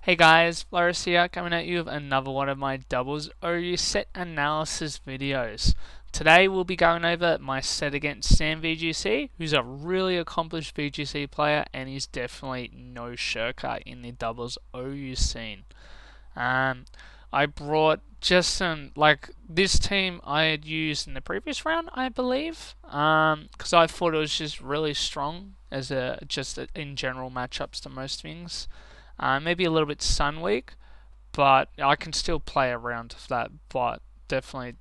Hey guys, Floris here, coming at you with another one of my doubles OU set analysis videos. Today we'll be going over my set against Sam VGC, who's a really accomplished VGC player and he's definitely no shirker in the doubles OU scene. Um, I brought just some, like, this team I had used in the previous round, I believe, because I thought it was just really strong as in general matchups to most things. Maybe a little bit Sun Week, but I can still play around that. But definitely,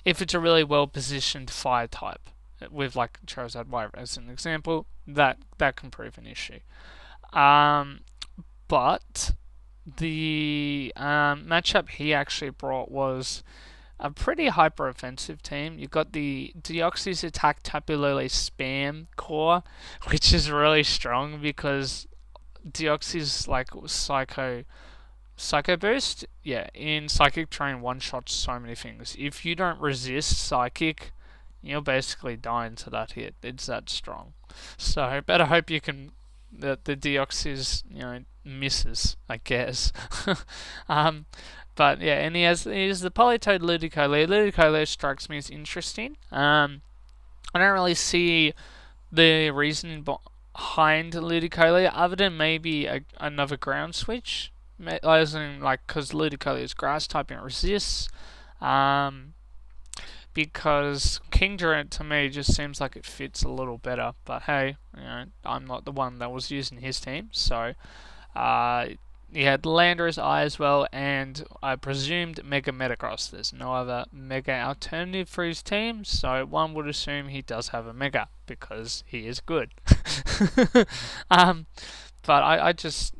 if it's a really well positioned fire type with like Charizard Y as an example, that can prove an issue. Um, but the matchup he actually brought was a pretty hyper offensive team. You've got the Deoxys attack Tapu Lele spam core, which is really strong because Deoxys like Psycho Boost, yeah, in Psychic Terrain one shots so many things. If you don't resist Psychic, you're basically dying to that hit. It's that strong. So better hope you can that the Deoxys, misses, I guess. um, but yeah, and he has the Politoed Ludicolo. Ludicolo strikes me as interesting. I don't really see the reasoning behind Ludicolo other than maybe another ground switch. As in, like, because Ludicolo is grass type and resists. Because Kingdra to me just seems like it fits a little better. But hey, I'm not the one that was using his team, so he had Landorus Eye as well, and I presumed Mega Metagross. There's no other Mega alternative for his team, so one would assume he does have a Mega because he is good. um, but I just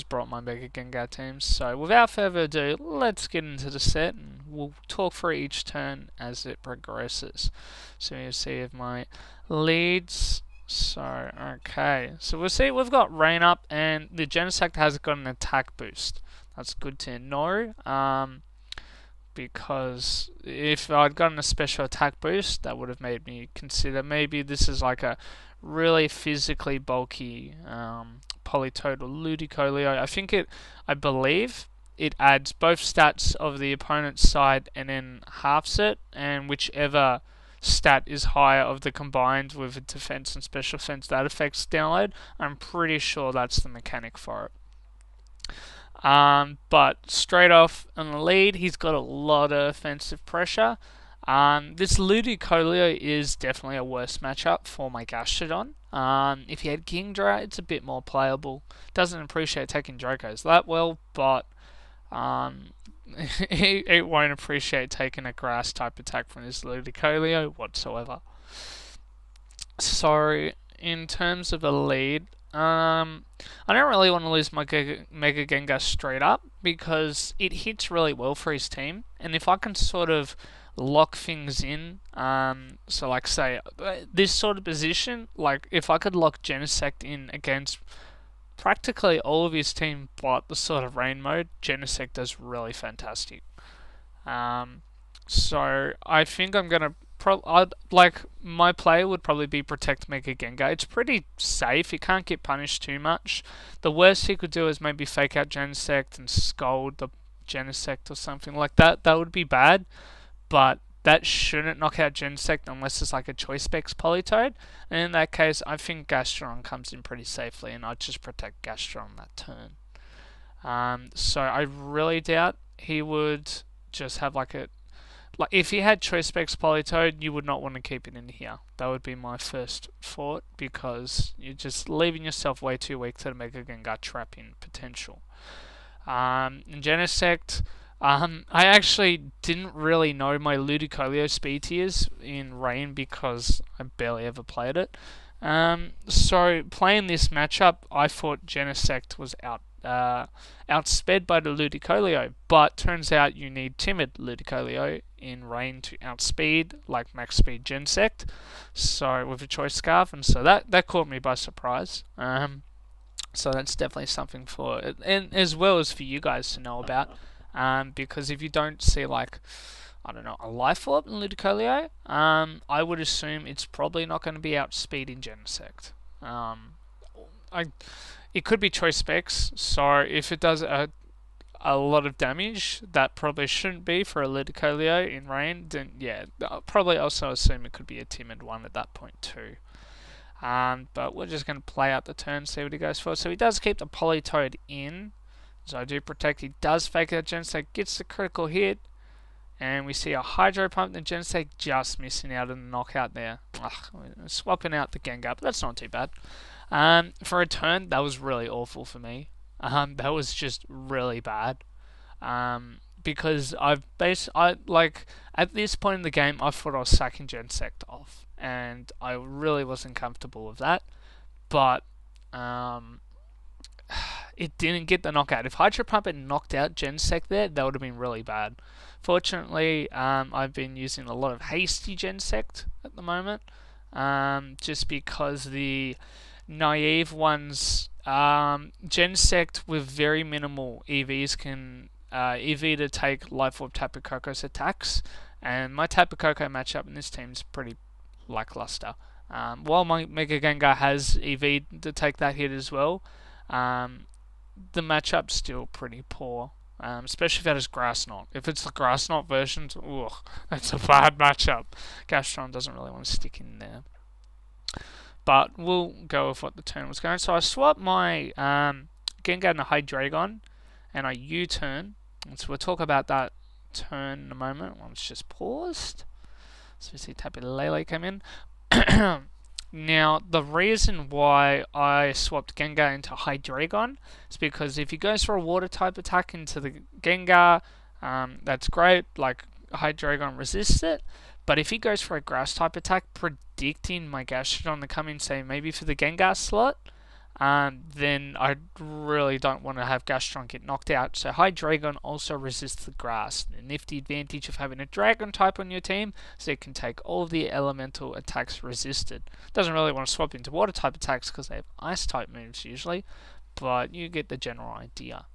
brought my Mega Gengar teams. So without further ado, let's get into the set and we'll talk through each turn as it progresses. So you see if my leads. So, okay. So we'll see we've got Rain Up and the Genesect has got an attack boost. That's good to know. Because if I'd gotten a special attack boost, that would have made me consider maybe this is like a really physically bulky Politoed or Ludicolo. I believe it adds both stats of the opponent's side and then halves it, and whichever stat is higher of the combined with defense and special defense that affects download. I'm pretty sure that's the mechanic for it. But straight off on the lead, he's got a lot of offensive pressure. This Ludicolo is definitely a worse matchup for my Gastrodon. If he had Kingdra, it's a bit more playable. Doesn't appreciate taking Dracos that well, but it won't appreciate taking a grass type attack from this Ludicolo whatsoever. So, in terms of a lead, I don't really want to lose my Mega Gengar straight up because it hits really well for his team, and if I can sort of lock things in, so like say this sort of position, like if I could lock Genesect in against practically all of his team but the sort of rain mode, Genesect does really fantastic. So I think I'm gonna my play would probably be protect Mega Gengar. It's pretty safe. It can't get punished too much. The worst he could do is maybe fake out Genesect and scold the Genesect or something like that. That would be bad, but that shouldn't knock out Genesect unless it's like a Choice Specs Politoed. And in that case, I think Gastrodon comes in pretty safely, and I'd just protect Gastrodon that turn. So I really doubt he would just have like if he had Choice Specs Politoed, you would not want to keep it in here. That would be my first thought because you're just leaving yourself way too weak to the Mega Gengar trap in potential. In Genesect, I actually didn't really know my Ludicolo speed tiers in Rain because I barely ever played it. So playing this matchup, I thought Genesect was outsped by the Ludicolo, but turns out you need timid Ludicolo in Rain to outspeed like max speed Genesect. So with a choice scarf, and so that caught me by surprise. So that's definitely something for it, and as well as for you guys to know about. Because if you don't see like I don't know, a Life Orb in Ludicolo, I would assume it's probably not going to be outspeeding Genesect. it could be choice specs. So if it does a lot of damage that probably shouldn't be for a Ludicolo in rain, then yeah, I'll probably also assume it could be a timid one at that point too. But we're just going to play out the turn, see what he goes for. So he does keep the Politoed in. So I do protect. He does fake out Genesect, gets the critical hit. And we see a Hydro Pump, and Genesect just missing out on the knockout there. Ugh, swapping out the Gengar, but that's not too bad. For a turn, that was really awful for me. That was just really bad. Because at this point in the game, I thought I was sacking Genesect off, and I really wasn't comfortable with that. But it didn't get the knockout. If Hydro Pump had knocked out Genesect there, that would have been really bad. Fortunately, I've been using a lot of hasty Genesect at the moment, just because the naive ones, Genesect with very minimal EVs can EV to take Life Orb Tapu Koko's attacks, and my Tapu Koko matchup in this team is pretty lackluster. While my Mega Gengar has EV to take that hit as well, the matchup's still pretty poor. Especially if that is Grass Knot. If it's the Grass Knot version, ugh, that's a bad matchup. Gastron doesn't really want to stick in there. But we'll go with what the turn was going. So I swap my Gengar and a Hydreigon, and I U-turn. So we'll talk about that turn in a moment. Once just paused. So we see Tapu Lele come in. Now, the reason why I swapped Gengar into Hydreigon is because if he goes for a water type attack into the Gengar, that's great, like Hydreigon resists it. But if he goes for a grass type attack, predicting my Gastrodon to come in, say maybe for the Gengar slot, then I really don't want to have Gastrodon get knocked out. So Hydreigon also resists the grass. The nifty advantage of having a Dragon type on your team, so it can take all of the elemental attacks resisted. Doesn't really want to swap into water type attacks because they have ice type moves usually, but you get the general idea.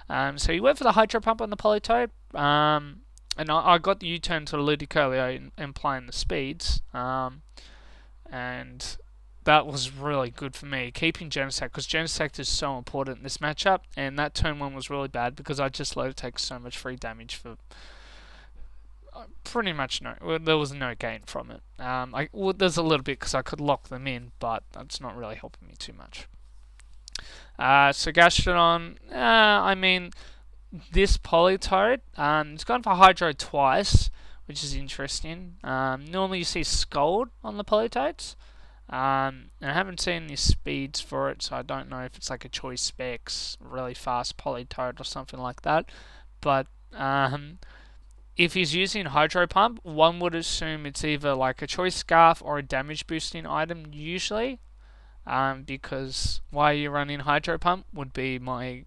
So he went for the Hydro Pump on the Politoed, and I got the U-turn to the Ludicolo implying the speeds, and that was really good for me, keeping Genesect, because Genesect is so important in this matchup, and that turn one was really bad because I just let it take so much free damage for pretty much there was no gain from it. There's a little bit because I could lock them in, but that's not really helping me too much. So Gastrodon, I mean, this Politoed, it's gone for Hydro twice, which is interesting. Normally you see Scald on the Politoeds. And I haven't seen any speeds for it, so I don't know if it's like a choice specs, really fast Politoed or something like that. But if he's using Hydro Pump, one would assume it's either like a choice scarf or a damage boosting item usually. Because why you're running Hydro Pump would be my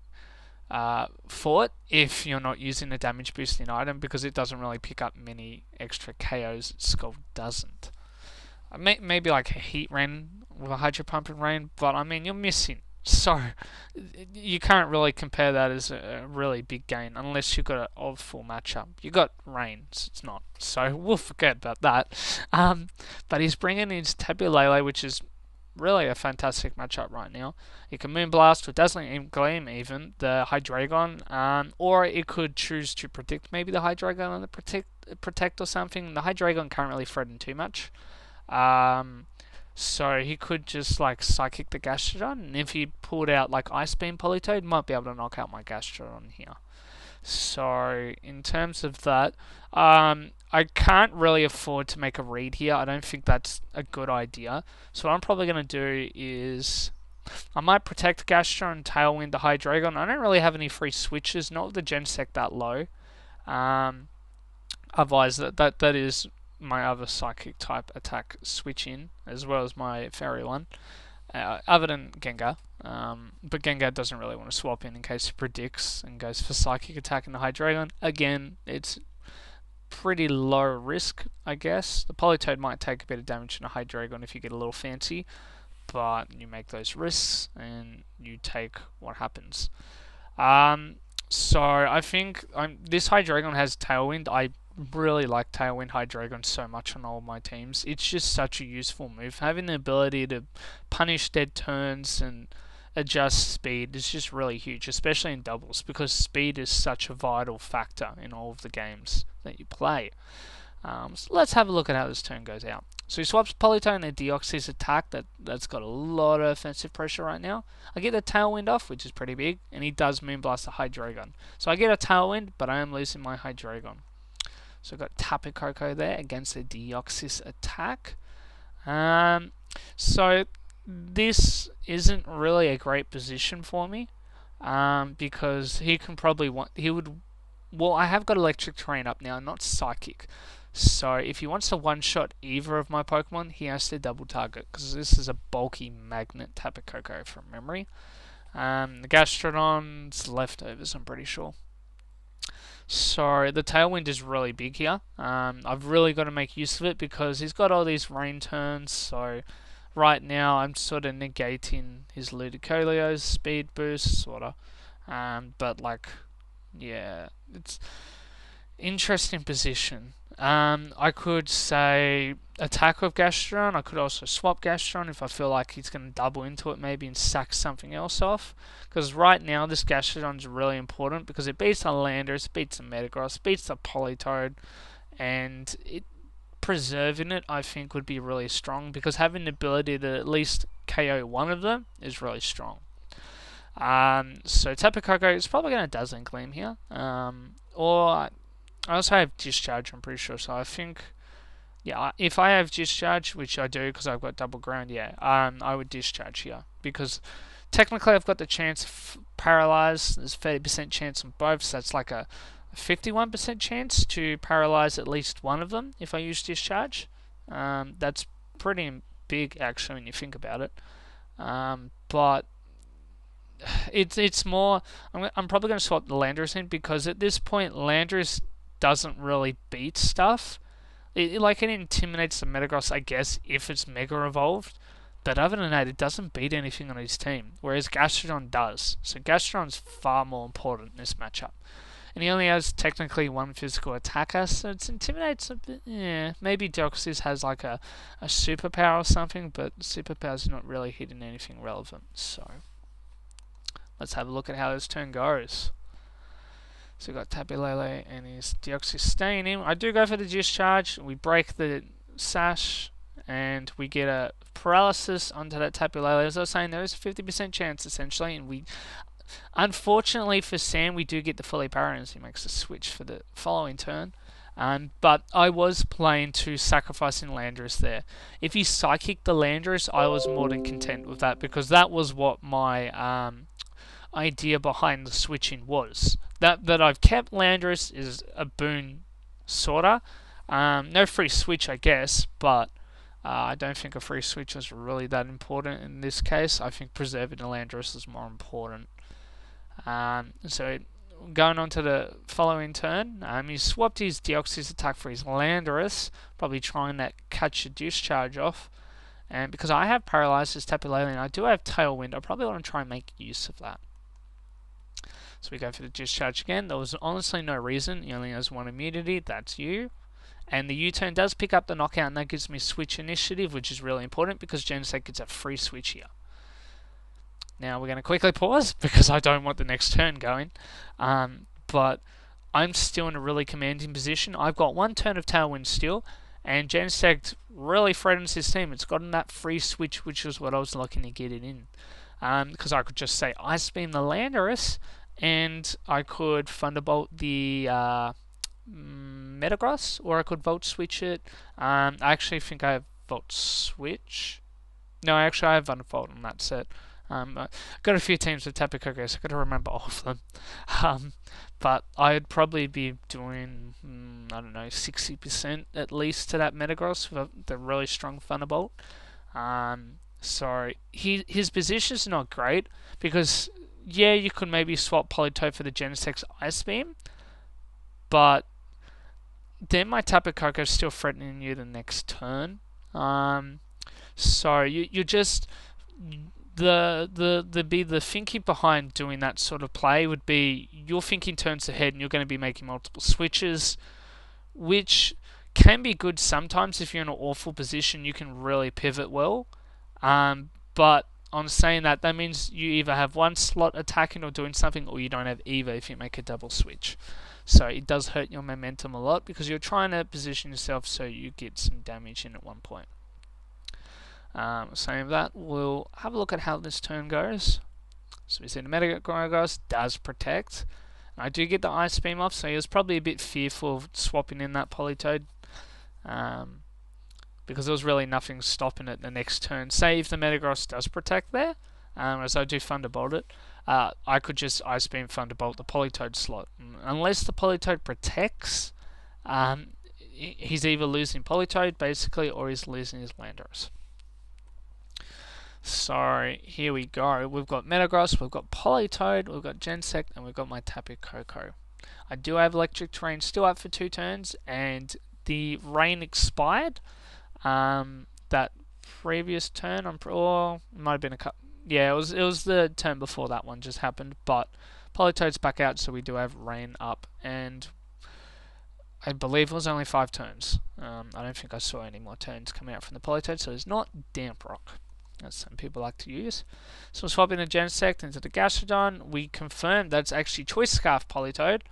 thought if you're not using a damage boosting item, because it doesn't really pick up many extra KOs. Scald doesn't. Maybe like a Heat Ren with a Hydro Pump and Rain, but I mean, you're missing. So, you can't really compare that as a really big gain unless you've got an awful matchup. You got Rain, so it's not. So, we'll forget about that. But he's bringing in his Tapu Lele, which is really a fantastic matchup right now. It can Moonblast with Dazzling Gleam even, the Hydreigon, or it could choose to predict maybe the Hydreigon on the protect or something. The Hydreigon can't really threaten too much. So he could just like Psychic the Gastrodon, and if he pulled out like Ice Beam Politoed, might be able to knock out my Gastrodon here. So in terms of that, I can't really afford to make a read here. I don't think that's a good idea. So what I'm probably going to do is I might protect Gastrodon and Tailwind the Hydreigon. I don't really have any free switches, not with the Genesect that low. Otherwise, that is my other Psychic type attack switch in, as well as my Fairy one, other than Gengar. But Gengar doesn't really want to swap in case he predicts and goes for Psychic attack in the Hydreigon. Again, it's pretty low risk, I guess. The Politoed might take a bit of damage in a Hydreigon if you get a little fancy, but you make those risks and you take what happens. So I think this Hydreigon has Tailwind. I really like Tailwind Hydreigon so much on all my teams. It's just such a useful move. Having the ability to punish dead turns and adjust speed is just really huge, especially in doubles, because speed is such a vital factor in all of the games that you play. So let's have a look at how this turn goes out. So he swaps Polytone and Deoxys attack. That's got a lot of offensive pressure right now. I get the Tailwind off, which is pretty big, and he does Moonblast the Hydreigon. So I get a Tailwind, but I am losing my Hydreigon. So I've got Tapu Koko there against the Deoxys attack. So this isn't really a great position for me, because he can probably well, I have got Electric Terrain up now, not Psychic. So if he wants to one-shot either of my Pokemon, he has to double target, because this is a bulky magnet Tapu Koko from memory. The Gastrodon's leftovers, I'm pretty sure. So the Tailwind is really big here. I've really got to make use of it because he's got all these rain turns. So right now I'm sort of negating his Ludicolio's speed boost, sort of. But like, yeah, it's interesting position. I could say attack with Gastrodon. I could also swap Gastrodon if I feel like he's going to double into it maybe and sack something else off. Because right now this Gastrodon is really important because it beats the Landorus, beats the Metagross, beats the Politoed, and preserving it I think would be really strong because having the ability to at least KO one of them is really strong. So Tapu Koko is probably going to Dazzling Gleam here. Or I also have Discharge, I'm pretty sure. So I think, yeah, if I have Discharge, which I do because I've got Double Ground, yeah, I would Discharge here. Because technically I've got the chance of Paralyze. There's 30% chance on both, so that's like a 51% chance to Paralyze at least one of them if I use Discharge. That's pretty big, actually, when you think about it. But it's more, I'm probably going to swap the Landorus in because at this point Landorus doesn't really beat stuff. It intimidates the Metagross, I guess, if it's Mega Evolved. But other than that, it doesn't beat anything on his team. Whereas Gastrodon does. So Gastrodon's far more important in this matchup. And he only has technically one physical attacker, so it intimidates a bit. Yeah, maybe Deoxys has like a superpower or something, but superpower's not really hitting anything relevant. So let's have a look at how this turn goes. So we've got Tapu Lele and his Deoxys staying in. I do go for the Discharge. We break the Sash and we get a Paralysis onto that Tapu Lele. As I was saying, there is a 50% chance essentially, and we, unfortunately for Sam, we do get the fully Paralysis. He makes a switch for the following turn. But I was playing to sacrificing Landorus there. If he Psychic the Landorus, I was more than content with that because that was what my idea behind the switching was. That I've kept Landorus is a boon, sorta. No free switch, I guess, but I don't think a free switch was really that important in this case. I think preserving the Landorus is more important. So going on to the following turn, he swapped his Deoxys attack for his Landorus, probably trying to catch a Discharge off. And because I have Paralyzed as Tapu Lele and I do have Tailwind, I probably want to try and make use of that. So we go for the Discharge again. There was honestly no reason. He only has one immunity. That's you. And the U-turn does pick up the knockout, and that gives me switch initiative, which is really important because Genesect gets a free switch here. Now we're going to quickly pause because I don't want the next turn going. But I'm still in a really commanding position. I've got one turn of Tailwind still, and Genesect really threatens his team. It's gotten that free switch, which is what I was looking to get it in. Because I could just say Ice Beam the Landorus, and I could Thunderbolt the Metagross, or I could Volt Switch it. I actually think I have Volt Switch. No, actually I have Thunderbolt on that set. I've got a few teams with Tapu Koko, so I've got to remember all of them. But I'd probably be doing, I don't know, 60% at least to that Metagross with the really strong Thunderbolt. So his position's not great because, yeah, you could maybe swap Politoed for the Genesect's Ice Beam, but then my Tapu Koko is still threatening you the next turn. So you just the thinking behind doing that sort of play would be you're thinking turns ahead and you're going to be making multiple switches, which can be good sometimes if you're in an awful position. You can really pivot well, but on saying that, that means you either have one slot attacking or doing something, or you don't have either if you make a double switch. So it does hurt your momentum a lot because you're trying to position yourself so you get some damage in at one point. Saying that, we'll have a look at how this turn goes. So we see the Metagross does protect. I do get the Ice Beam off, so he was probably a bit fearful of swapping in that Politoed. Because there was really nothing stopping it the next turn. Say if the Metagross does protect there, as I do Thunderbolt it, I could just Ice Beam Thunderbolt the Politoed slot. Unless the Politoed protects, he's either losing Politoed basically, or he's losing his Landorus. So here we go. We've got Metagross, we've got Politoed, we've got Genesect, and we've got my Tapu Koko. I do have Electric Terrain still up for 2 turns, and the rain expired. That previous turn, or it might have been a couple. Yeah, it was the turn before that one just happened, but Politoed's back out, so we do have rain up, and I believe it was only 5 turns. I don't think I saw any more turns coming out from the Politoed, so it's not Damp Rock, as some people like to use. So we're swapping the Genesect into the Gastrodon. We confirmed that's actually Choice Scarf Politoed.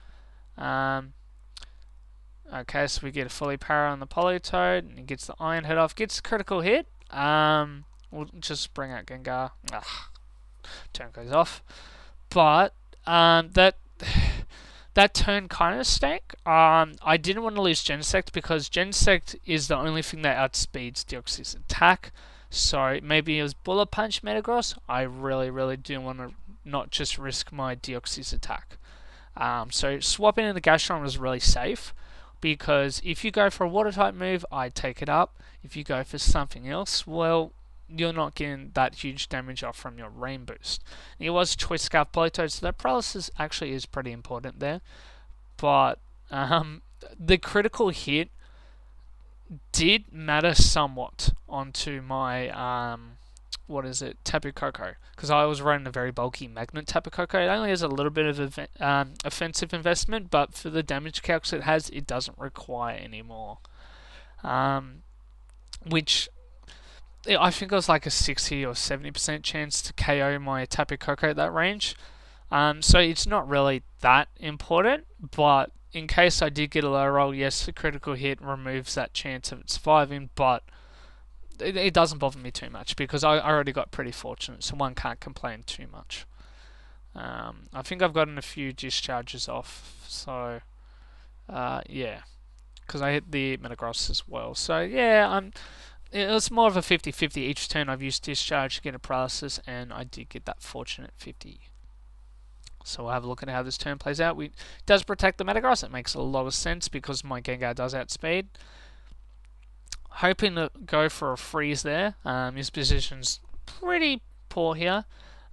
Okay, so we get a fully power on the Politoed, and he gets the Iron Head off, gets a critical hit. We'll just bring out Gengar. Turn goes off. But that turn kind of stank. I didn't want to lose Genesect because Genesect is the only thing that outspeeds Deoxys attack. So maybe it was Bullet Punch Metagross. I really do want to not just risk my Deoxys attack. So swapping in the Gastrodon was really safe, because if you go for a water type move, I take it up. If you go for something else, well, you're not getting that huge damage off from your rain boost. And it was Choice Scarf Politoed, so that paralysis actually is pretty important there. But the critical hit did matter somewhat onto my Tapu Koko, because I was running a very bulky Magnet Tapu Koko. It only has a little bit of offensive investment, but for the damage calcs it has, it doesn't require any more. Which I think it was like a 60 or 70% chance to KO my Tapu Koko at that range. So it's not really that important, but in case I did get a low roll, yes, the critical hit removes that chance of it surviving, but it doesn't bother me too much because I already got pretty fortunate, so one can't complain too much. I think I've gotten a few discharges off, so yeah, because I hit the Metagross as well. So yeah, it was more of a 50-50 each turn. I've used discharge to get a paralysis, and I did get that fortunate 50. So we'll have a look at how this turn plays out. It does protect the Metagross. It makes a lot of sense because my Gengar does outspeed. Hoping to go for a freeze there. His position's pretty poor here,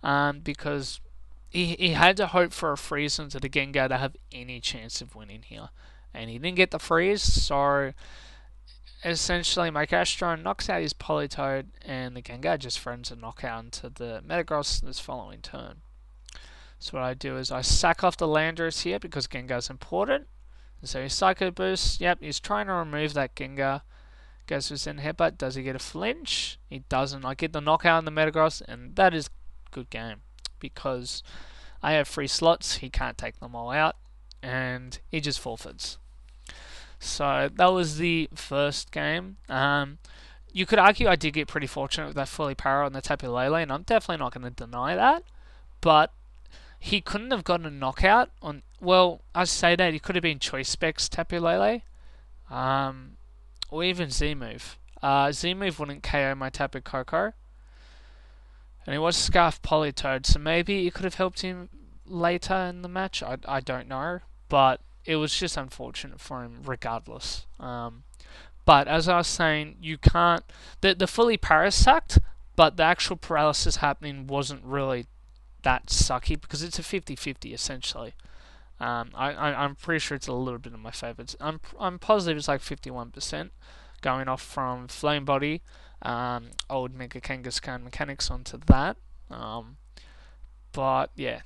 because he had to hope for a freeze into the Gengar to have any chance of winning here, and he didn't get the freeze. So essentially, my Gastrodon knocks out his Politoed, and the Gengar just throws a knockout into the Metagross this following turn. So what I do is I sack off the Landorus here because Gengar's important. So his Psycho Boost, yep, he's trying to remove that Gengar. Goes for Zen Headbutt. Does he get a flinch? He doesn't. I get the knockout on the Metagross, and that is a good game because I have 3 slots. He can't take them all out, and he just forfeits. So that was the first game. You could argue I did get pretty fortunate with that fully power on the Tapu Lele, and I'm definitely not going to deny that. But he couldn't have gotten a knockout on. Well, I say that he could have been Choice Specs Tapu Lele. Or even Z-Move. Z-Move wouldn't KO my Tapu Koko. And it was Scarf Politoed, so maybe it could have helped him later in the match. I don't know. But it was just unfortunate for him regardless. But as I was saying, you can't. The fully para sucked, but the actual paralysis happening wasn't really that sucky because it's a 50-50 essentially. I'm pretty sure it's a little bit in my favour. I'm positive it's like 51% going off from Flame Body, old Mega Kangaskhan mechanics onto that. But yeah,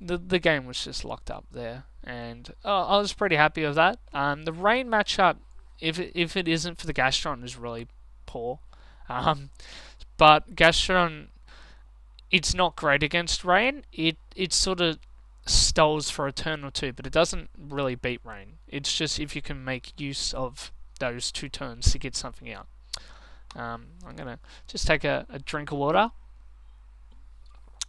the game was just locked up there. and I was pretty happy with that. The Rain matchup, if it isn't for the Gastron, is really poor. Um, but Gastron, it's not great against Rain. It sort of stalls for a turn or two, but it doesn't really beat Rain. It's just if you can make use of those 2 turns to get something out. I'm gonna just take a drink of water.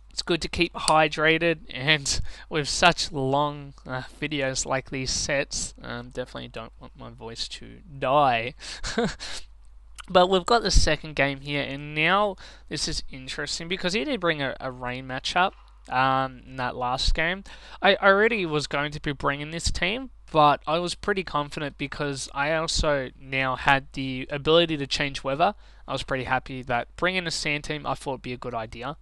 It's good to keep hydrated, and with such long videos like these sets, definitely don't want my voice to die. But we've got the second game here, and now this is interesting because he did bring a Rain matchup in that last game. I already was going to be bringing this team, but I was pretty confident because I also now had the ability to change weather. I was pretty happy that bringing a sand team I thought would be a good idea.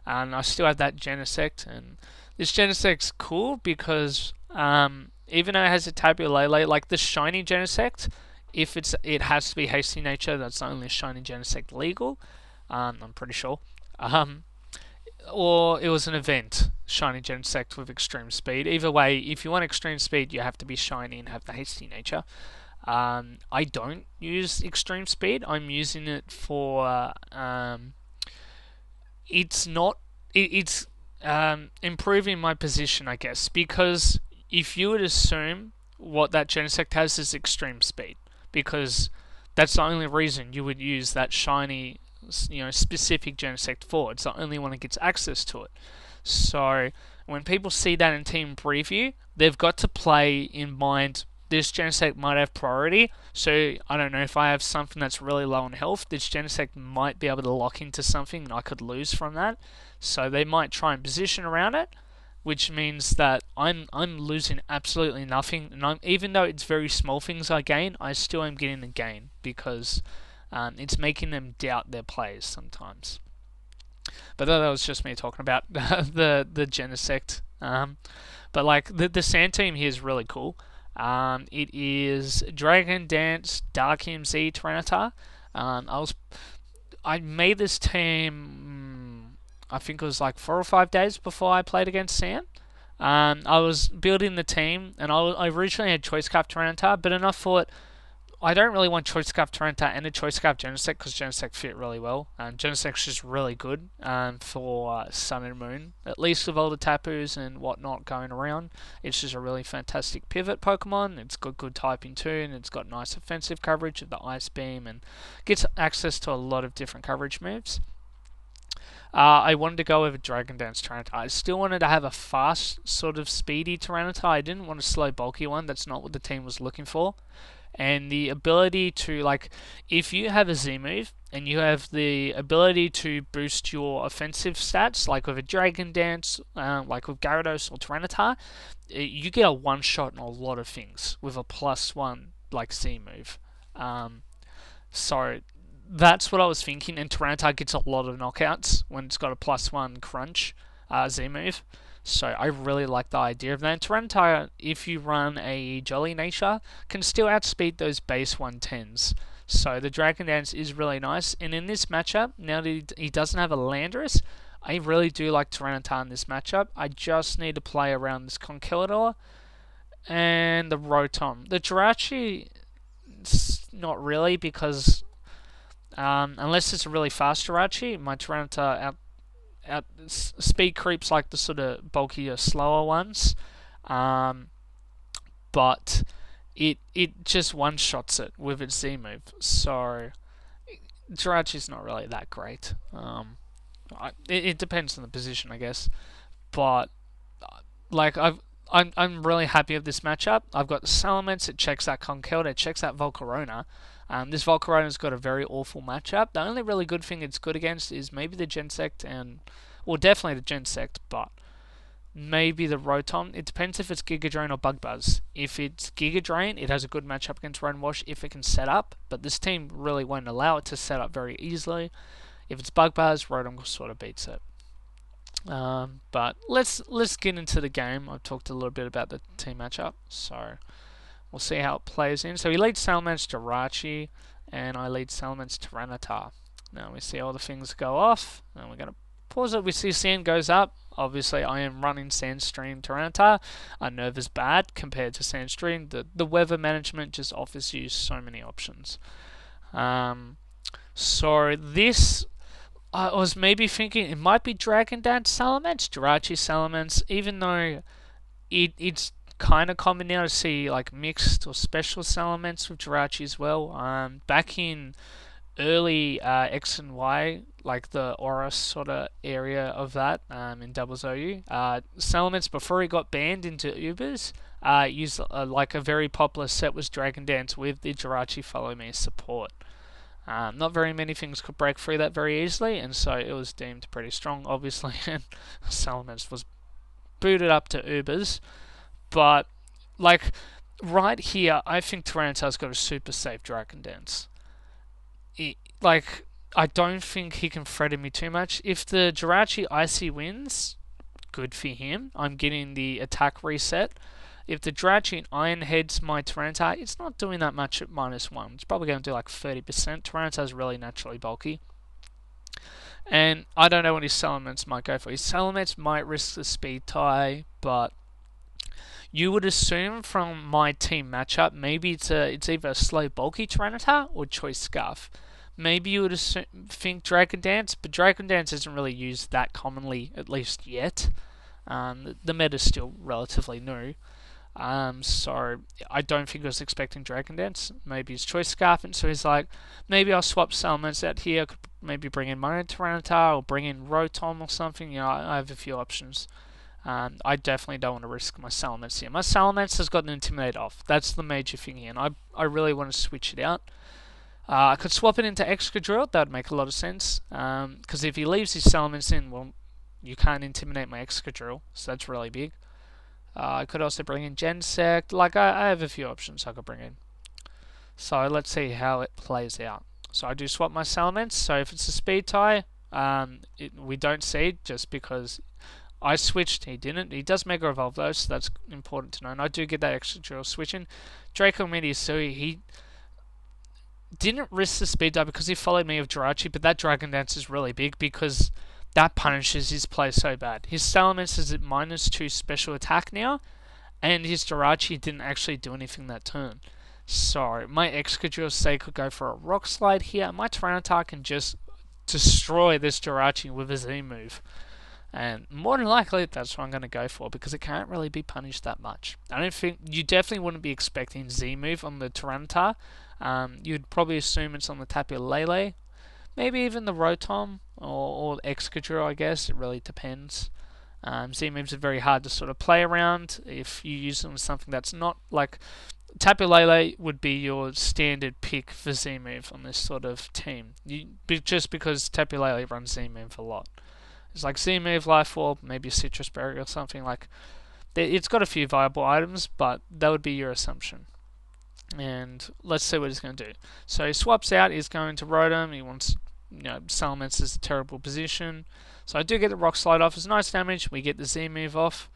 And I still have that Genesect, and this Genesect's cool because even though it has a Tabu Lele, like the shiny Genesect, if it has to be hasty nature, that's the only shiny Genesect legal. I'm pretty sure. Or it was an event, shiny Genesect with extreme speed. Either way, if you want extreme speed, you have to be shiny and have the hasty nature. I don't use extreme speed. I'm using it for it's not it's improving my position, I guess, because if you would assume what that Genesect has is extreme speed, because that's the only reason you would use that shiny, specific Genesect for. It's the only one that gets access to it. So when people see that in team preview, they've got to play in mind this Genesect might have priority. So I don't know, if I have something that's really low on health, this Genesect might be able to lock into something and I could lose from that. So they might try and position around it, which means that I'm losing absolutely nothing. And even though it's very small things I gain, I still am getting a gain because it's making them doubt their plays sometimes. But that was just me talking about the Genesect. But like the Sand team here is really cool. It is Dragon Dance, Dark MZ, Tyranitar. I made this team, I think it was like 4 or 5 days before I played against Sam. I was building the team, and I originally had Choice Scarf Tyranitar, but then I thought, I don't really want Choice Scarf Tyranitar and a Choice Scarf Genesect because Genesect fit really well. Genesect's just really good for Sun and Moon, at least with all the Tapus and whatnot going around. It's just a really fantastic pivot Pokemon. It's got good typing too, and it's got nice offensive coverage with the Ice Beam and gets access to a lot of different coverage moves. I wanted to go with a Dragon Dance Tyranitar. I still wanted to have a fast, sort of speedy Tyranitar. I didn't want a slow, bulky one. That's not what the team was looking for. And the ability to, like, if you have a Z move and you have the ability to boost your offensive stats, like with a Dragon Dance, like with Gyarados or Tyranitar, you get a one shot in a lot of things with a +1 like Z move. So that's what I was thinking. And Tyranitar gets a lot of knockouts when it's got a +1 crunch Z move. So I really like the idea of that. And Tyranitar, if you run a Jolly Nature, can still outspeed those base 110s. So the Dragon Dance is really nice. And in this matchup, now that he doesn't have a Landorus, I really do like Tyranitar in this matchup. I just need to play around this Conkeldurr and the Rotom. The Jirachi, not really, because unless it's a really fast Jirachi, my Tyranitar speed creeps like the sort of bulkier, slower ones, but it just one shots it with its Z move. So Jirachi's not really that great. It depends on the position, I guess. But like I'm really happy with this matchup. I've got Salamence, it checks that Conkeldurr, it checks that Volcarona. This Volcarona's got a very awful matchup. The only really good thing it's good against is maybe the Genesect well, definitely the Genesect, but maybe the Rotom. It depends if it's Giga Drain or Bug Buzz. If it's Giga Drain, it has a good matchup against Rotom Wash if it can set up, but this team really won't allow it to set up very easily. If it's Bug Buzz, Rotom sort of beats it. But let's get into the game. I've talked a little bit about the team matchup, so we'll see how it plays in. So he leads Salamence Jirachi, and I lead Salamence Tyranitar. Now we see all the things go off, and we're going to pause it. We see Sand goes up. Obviously, I am running Sandstream Tyranitar. Nerva's bad compared to Sandstream. The weather management just offers you so many options. So this, I was maybe thinking it might be Dragon Dance Salamence, Jirachi Salamence, even though it's kind of common now to see like mixed or special Salamence with Jirachi as well. Back in early X and Y, like the Aura sort of area of that in Doubles OU, Salamence before he got banned into Ubers, used like a very popular set was Dragon Dance with the Jirachi Follow Me support. Not very many things could break through that very easily, and so it was deemed pretty strong, obviously, and Salamence was booted up to Ubers. But, like, right here, I think Tyranitar's got a super safe Dragon Dance. I don't think he can threaten me too much. If the Jirachi Icy wins, good for him. I'm getting the attack reset. If the Jirachi Iron heads my Tyranitar, it's not doing that much at -1. It's probably going to do like 30%. Tyranitar's really naturally bulky. And I don't know what his Salamence might go for. His Salamence might risk the speed tie, but you would assume from my team matchup, maybe it's either a slow bulky Tyranitar or Choice Scarf. Maybe you would think Dragon Dance, but Dragon Dance isn't really used that commonly, at least yet. The meta's still relatively new. So I don't think I was expecting Dragon Dance. Maybe it's Choice Scarf, and so he's like, maybe I'll swap Salamence out here. I could maybe bring in my own Tyranitar or bring in Rotom or something. I have a few options. I definitely don't want to risk my Salamence here. My Salamence has got an Intimidate off. That's the major thing here, and I really want to switch it out. I could swap it into Excadrill. That would make a lot of sense. Because if he leaves his Salamence in, well, you can't intimidate my Excadrill, so that's really big. I could also bring in Gensect. Like, I have a few options I could bring in. So let's see how it plays out. So I do swap my Salamence. So if it's a speed tie, we don't see it just because I switched, he didn't. He does Mega Evolve though, so that's important to know. And I do get that extra drill switching. Draco Meteosui, he didn't risk the speed die because he followed me with Jirachi, but that Dragon Dance is really big because that punishes his play so bad. His Salamence is at -2 special attack now, and his Jirachi didn't actually do anything that turn. So my Excadrill say could go for a Rock Slide here. My Tyranitar can just destroy this Jirachi with a Z move. And more than likely, that's what I'm going to go for because it can't really be punished that much. I don't think you definitely wouldn't be expecting Z move on the Tyranitar. You'd probably assume it's on the Tapu Lele, maybe even the Rotom or Excadrill. I guess it really depends. Z moves are very hard to sort of play around if you use them with something that's not like Tapu Lele would be your standard pick for Z move on this sort of team. Just because Tapu Lele runs Z move a lot. It's like Z-Move, Life Orb, maybe a Citrus Berry or something. Like, it's got a few viable items, but that would be your assumption. And let's see what he's going to do. So he swaps out, he's going to Rotom, he wants, Salamence is a terrible position. So I do get the Rock Slide off, it's nice damage, we get the Z-Move off,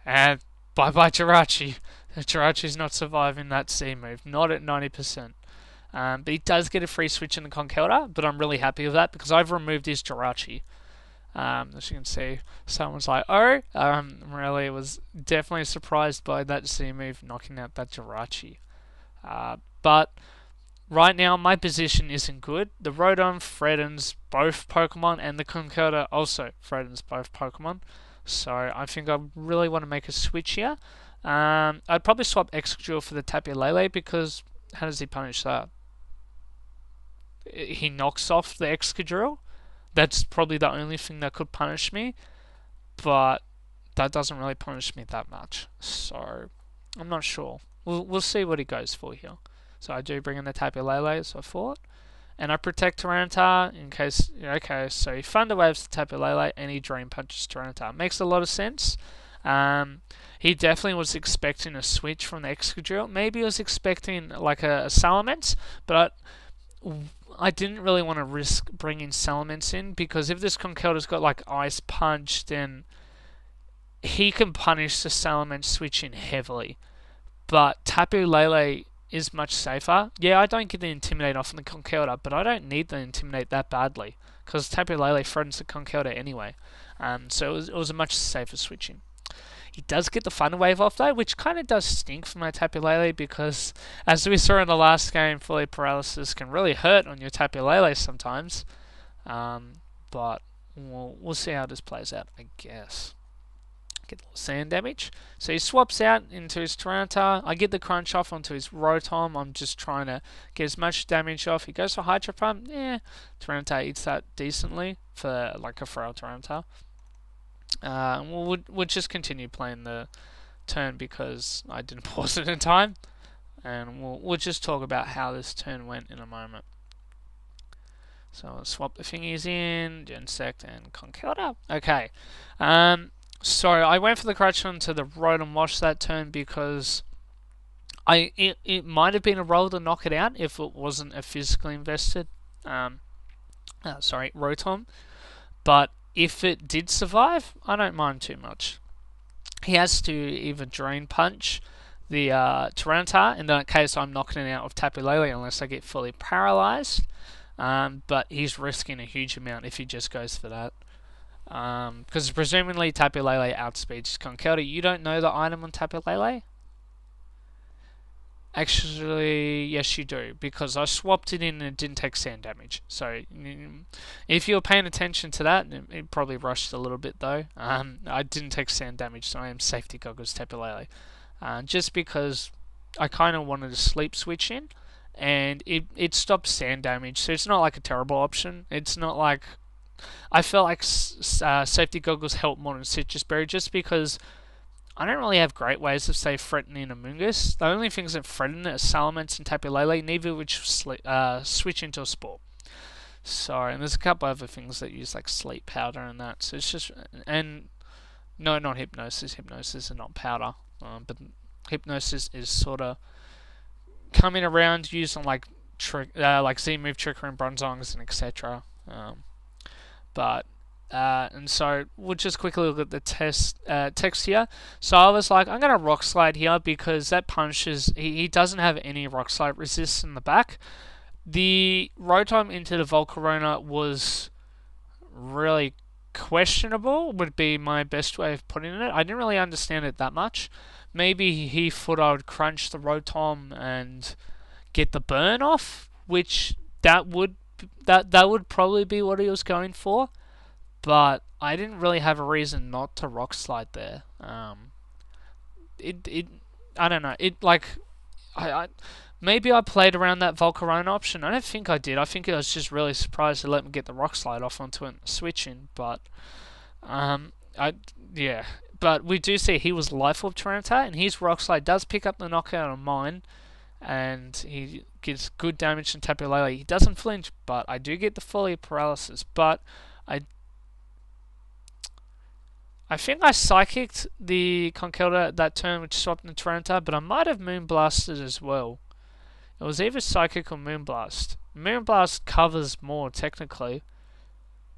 and bye-bye Jirachi. Jirachi's not surviving that Z-Move, not at 90%. But he does get a free switch in the Conkeldurr, but I'm really happy with that because I've removed his Jirachi. As you can see, someone's like, oh, really was definitely surprised by that Z move knocking out that Jirachi. But right now, my position isn't good. The Rotom threatens both Pokemon, and the Conkeldurr also threatens both Pokemon. So I think I really want to make a switch here. I'd probably swap Excadrill for the Tapu Lele because how does he punish that? He knocks off the Excadrill. That's probably the only thing that could punish me, but that doesn't really punish me that much. So I'm not sure. We'll see what he goes for here. So I do bring in the Tapu Lele, as I thought, and I protect Tyranitar in case. Okay, so he Thunder Waves the Tapu Lele and he Drain Punches Tyranitar. Makes a lot of sense. He definitely was expecting a switch from the Excadrill. Maybe he was expecting like a Salamence, but I didn't really want to risk bringing Salamence in because if this Conkeldurr's got like Ice Punch, then he can punish the Salamence switch in heavily. But Tapu Lele is much safer. Yeah, I don't get the Intimidate off on the Conkeldurr, but I don't need the Intimidate that badly, because Tapu Lele threatens the Conkeldurr anyway. So it was a much safer switching. He does get the Thunder Wave off though, which kind of does stink for my Tapu Lele, because as we saw in the last game, Fully Paralysis can really hurt on your Tapu Lele sometimes. But we'll see how this plays out, I guess. Get a little sand damage. So he swaps out into his Tyranitar. I get the crunch off onto his Rotom. I'm just trying to get as much damage off. He goes for Hydro Pump. Yeah, Tyranitar eats that decently for like a frail Tyranitar. We'll just continue playing the turn because I didn't pause it in time. And we'll just talk about how this turn went in a moment. So I'll swap the thingies in, Genesect and Conkeldurr. Okay. So I went for the crutch onto the Rotom Wash that turn because it might have been a roll to knock it out if it wasn't a physically invested Rotom. But if it did survive, I don't mind too much. He has to either Drain Punch the Tyranitar, in that case I'm knocking it out with Tapu Lele unless I get fully paralyzed. But he's risking a huge amount if he just goes for that. Because presumably Tapu Lele outspeeds Conkeldurr. You don't know the item on Tapu Lele? Actually, yes you do, because I swapped it in and it didn't take sand damage. So, if you were paying attention to that, it probably rushed a little bit though. I didn't take sand damage, so I am safety goggles Tapu Lele. Just because I kind of wanted to sleep switch in, and it stopped sand damage, so it's not like a terrible option. It's not like... I felt like safety goggles help more than Citrus Berry, just because I don't really have great ways of, say, threatening a Mungus. The only things that threaten it are Salamence and Tapu Lele, neither of which switch into a Spore. So, and there's a couple other things that use like Sleep Powder and that. So it's just... And no, not Hypnosis. Hypnosis is not powder. But Hypnosis is sort of coming around used on like Z-Move, Trickery and Bronzongs and etc. And so we'll just quickly look at the text here. So I was like, I'm going to Rock Slide here because that punches... He doesn't have any Rock Slide resist in the back. The Rotom into the Volcarona was really questionable, would be my best way of putting it. I didn't really understand it that much. Maybe he thought I would crunch the Rotom and get the burn off, which that would probably be what he was going for. But I didn't really have a reason not to Rock Slide there. I don't know. Maybe I played around that Volcarona option. I don't think I did. I think I was just really surprised to let me get the Rock Slide off onto it switching. But But we do see he was Life Orb Tyranitar, and his Rock Slide does pick up the knockout on mine, and he gets good damage from Tapu Lele. He doesn't flinch, but I do get the Fully Paralysis. But I think I Psychicked the Conkeldurr that turn, which swapped the Tyranitar, but I might have Moonblasted as well. It was either Psychic or Moonblast. Moonblast covers more, technically.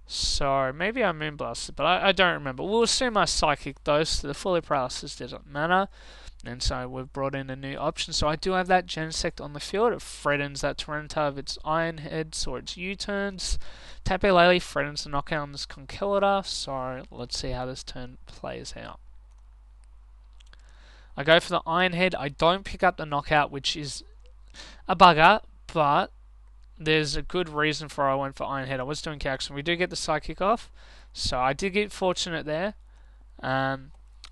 So, maybe I Moonblasted, but I don't remember. We'll assume I Psychic though, so the Fully Paralysis doesn't matter. And so we've brought in a new option. So I do have that Genesect on the field. It threatens that Tyranitar of its Iron Heads or its U-turns. Tapu Lele threatens the knockout on this Conkeldurr. So let's see how this turn plays out. I go for the Iron Head. I don't pick up the knockout, which is a bugger, but there's a good reason for I went for Iron Head. I was doing calcs, and we do get the Psychic off. So I did get fortunate there.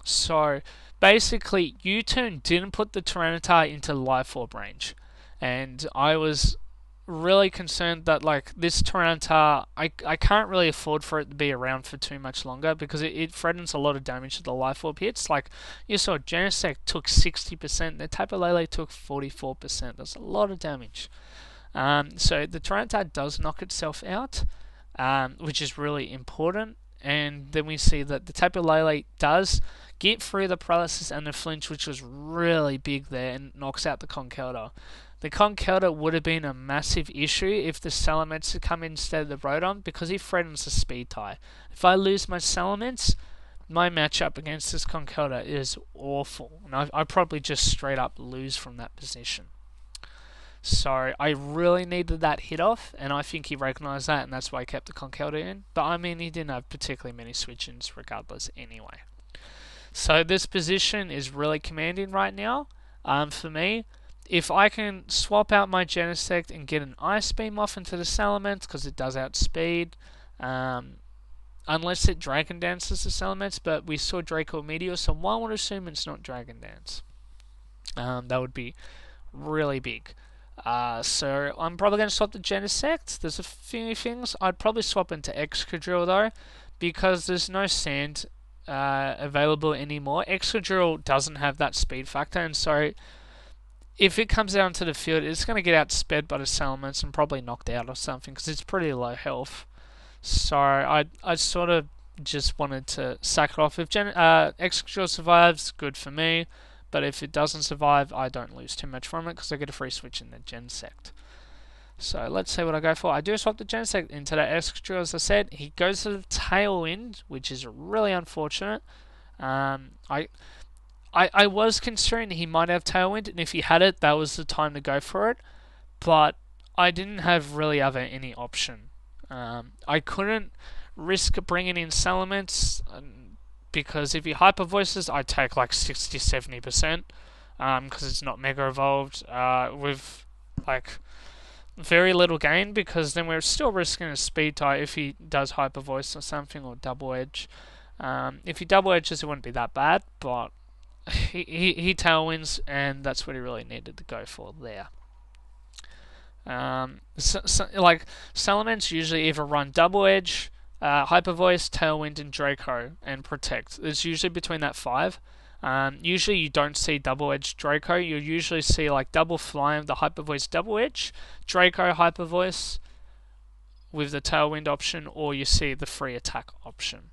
So basically, U-turn didn't put the Tyranitar into Life Orb range, and I was really concerned that like this Tyranitar, I can't really afford for it to be around for too much longer because it threatens a lot of damage to the Life Orb hits. Like you saw, Genesect took 60%, the Tapu Lele took 44%. That's a lot of damage. So the Tyranitar does knock itself out, which is really important. And then we see that the Tapu Lele does get through the paralysis and the flinch, which was really big there, and knocks out the Conkeldurr. The Conkeldurr would have been a massive issue if the Salamence had come in instead of the Rotom, because he threatens the speed tie. If I lose my Salamence, my matchup against this Conkeldurr is awful, and I probably just straight up lose from that position. So I really needed that hit off, and I think he recognised that, and that's why he kept the Conkelda in. But I mean, he didn't have particularly many switch-ins regardless anyway. So this position is really commanding right now for me. If I can swap out my Genesect and get an Ice Beam off into the Salamence, because it does outspeed, unless it Dragon Dances the Salamence, but we saw Draco Meteor, so one would assume it's not Dragon Dance. That would be really big. So I'm probably going to swap the Genesect. There's a few things. I'd probably swap into Excadrill though, because there's no sand available anymore. Excadrill doesn't have that speed factor, and so if it comes down to the field, it's going to get outsped by the Salamence and probably knocked out or something, because it's pretty low health. So I sort of just wanted to sack it off. If Excadrill survives, good for me. But if it doesn't survive, I don't lose too much from it because I get a free switch in the Genesect. So let's see what I go for. I do swap the Genesect into that Excadrill, as I said. He goes to the Tailwind, which is really unfortunate. I was concerned he might have Tailwind, and if he had it, that was the time to go for it. But I didn't have really any option. I couldn't risk bringing in Salamence, because if he Hyper Voices, I take like 60-70%, because it's not Mega Evolved, with like very little gain, because then we're still risking a Speed type if he does Hyper Voice or something, or Double Edge. If he Double Edges, it wouldn't be that bad, but he Tailwinds, and that's what he really needed to go for there. Like Salamence usually either run Double Edge, Hyper Voice, Tailwind, and Draco, and Protect. It's usually between that 5. Usually you don't see Double Edge Draco. You usually see like Double Fly with the Hyper Voice Double Edge, Draco Hyper Voice with the Tailwind option, or you see the free attack option.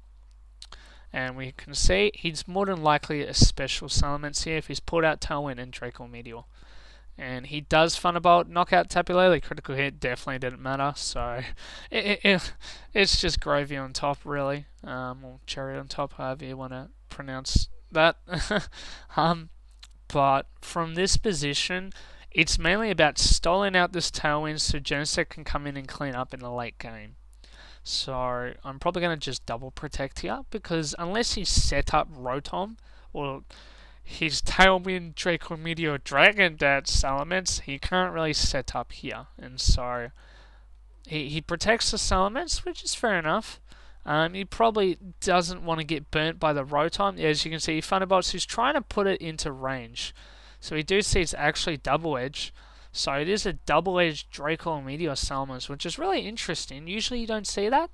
And we can see he's more than likely a special Salamence here if he's pulled out Tailwind and Draco Meteor. And he does Thunderbolt, knockout Tapu Lele, critical hit, definitely didn't matter. So it's just gravy on top, really, or cherry on top, however you want to pronounce that. But from this position, it's mainly about stalling out this Tailwind so Genesect can come in and clean up in the late game. So I'm probably going to just double protect here, because unless he's set up Rotom or his Tailwind, Draco Meteor, Dragon Dance Salamence, he can't really set up here. And so he protects the Salamence, which is fair enough. He probably doesn't want to get burnt by the Rotom. As you can see, he Thunderbolts, he's trying to put it into range. So we do see it's actually Double Edge. So it is a Double Edge Draco Meteor Salamence, which is really interesting. Usually you don't see that.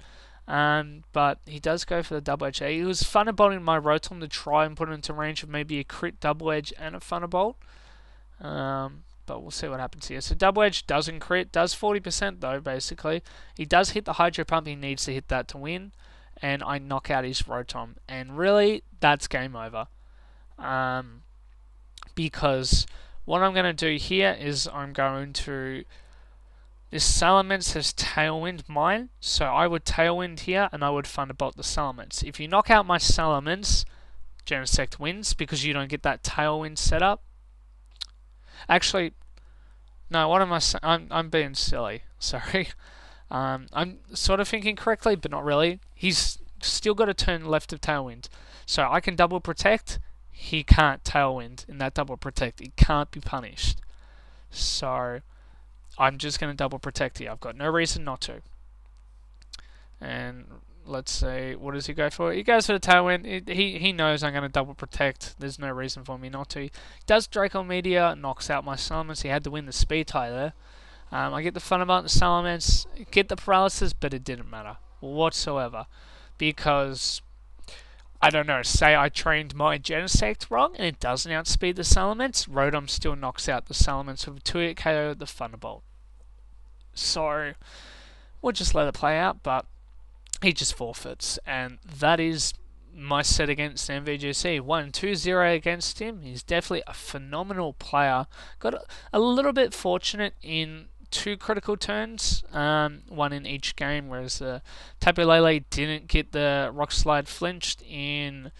But he does go for the Double Edge. He was Thunderbolting my Rotom to try and put it into range of maybe a crit Double Edge and a Thunderbolt. But we'll see what happens here. So Double Edge doesn't crit, does 40% though, basically. He does hit the Hydro Pump, he needs to hit that to win. And I knock out his Rotom. And really, that's game over. Because what I'm going to do here is I'm going to... This Salamence has Tailwind mine, so I would Tailwind here and I would Thunderbolt the Salamence. If you knock out my Salamence, Genesect wins because you don't get that Tailwind setup. Actually, no, what am I saying? I'm being silly, sorry. I'm sort of thinking correctly, but not really. He's still got to turn left of Tailwind. So I can double protect, he can't Tailwind in that double protect. He can't be punished. So I'm just going to double protect here. I've got no reason not to. And let's see, what does he go for? He goes for the Tailwind. He knows I'm going to double protect. There's no reason for me not to. He does Draco Meteor, knocks out my Salamence. He had to win the speed tie there. I get the Thunderbolt, the Salamence, get the paralysis, but it didn't matter whatsoever. Because, I don't know, say I trained my Genesect wrong and it doesn't outspeed the Salamence, Rotom still knocks out the Salamence with a 2-hit KO with the Thunderbolt. So, we'll just let it play out, but he just forfeits. And that is my set against MVGC. 1-2-0 against him. He's definitely a phenomenal player. Got a little bit fortunate in 2 critical turns, one in each game, whereas Tapu Lele didn't get the Rock Slide flinched in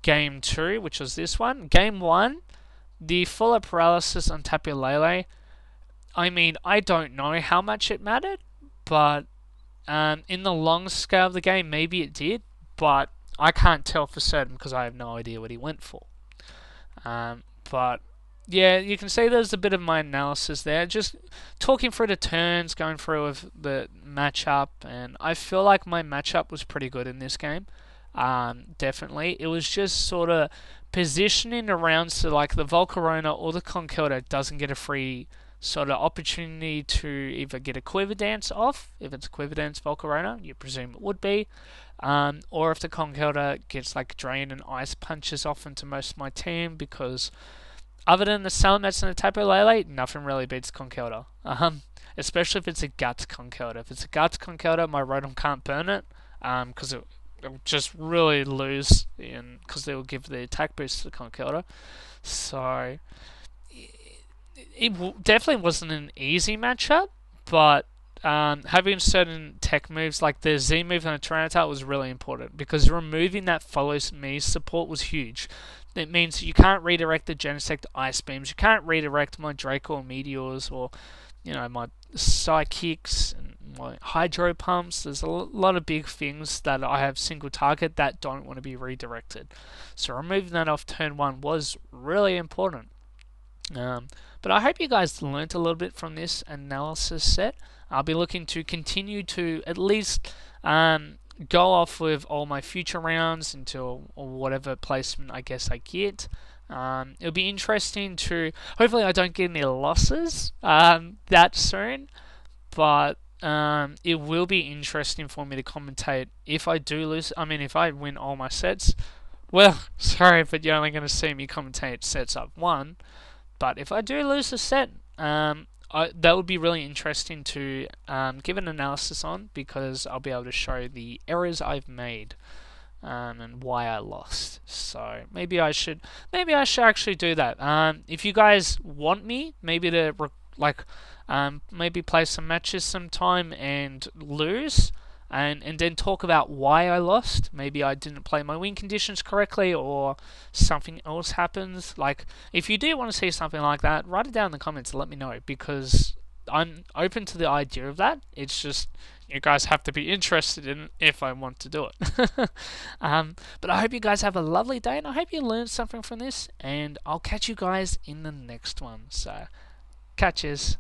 Game 2, which was this one. Game 1, the full paralysis on Tapu Lele, I mean, I don't know how much it mattered, but in the long scale of the game, maybe it did, but I can't tell for certain because I have no idea what he went for. But yeah, you can see there's a bit of my analysis there. Just talking through the turns, going through with the matchup, and I feel like my matchup was pretty good in this game. Definitely, it was just sort of positioning around so like the Volcarona or the Conkelda doesn't get a free sort of opportunity to either get a Quiver Dance off. If it's a Quiver Dance Volcarona, you presume it would be. Or if the Conkelda gets like Drain and Ice Punches off into most of my team, because other than the Salamence and the Tapu Lele, nothing really beats Conkelda. Especially if it's a Guts Conkelda. If it's a Guts Conkelda, my Rotom can't burn it, because it'll just really lose, because they will give the attack boost to the Conkelda. So it definitely wasn't an easy matchup, but having certain tech moves like the Z move on a Tyranitar was really important, because removing that follows me support was huge. It means you can't redirect the Genesect Ice Beams, you can't redirect my Draco or Meteors, or my Psychics and my Hydro Pumps. There's a lot of big things that I have single target that don't want to be redirected. So removing that off turn 1 was really important. But I hope you guys learnt a little bit from this analysis set. I'll be looking to continue to at least go off with all my future rounds until whatever placement I guess I get. It'll be interesting to... Hopefully I don't get any losses that soon, but it will be interesting for me to commentate if I do lose. I mean, if I win all my sets, well, sorry, but you're only going to see me commentate sets I've won. But if I do lose a set, that would be really interesting to give an analysis on, because I'll be able to show the errors I've made and why I lost. So maybe I should actually do that. If you guys want me, maybe to maybe play some matches sometime and lose, and then talk about why I lost. Maybe I didn't play my win conditions correctly, or something else happens. Like, if you do want to see something like that, write it down in the comments and let me know, because I'm open to the idea of that. It's just you guys have to be interested in it if I want to do it. But I hope you guys have a lovely day, and I hope you learned something from this, and I'll catch you guys in the next one. So, catches.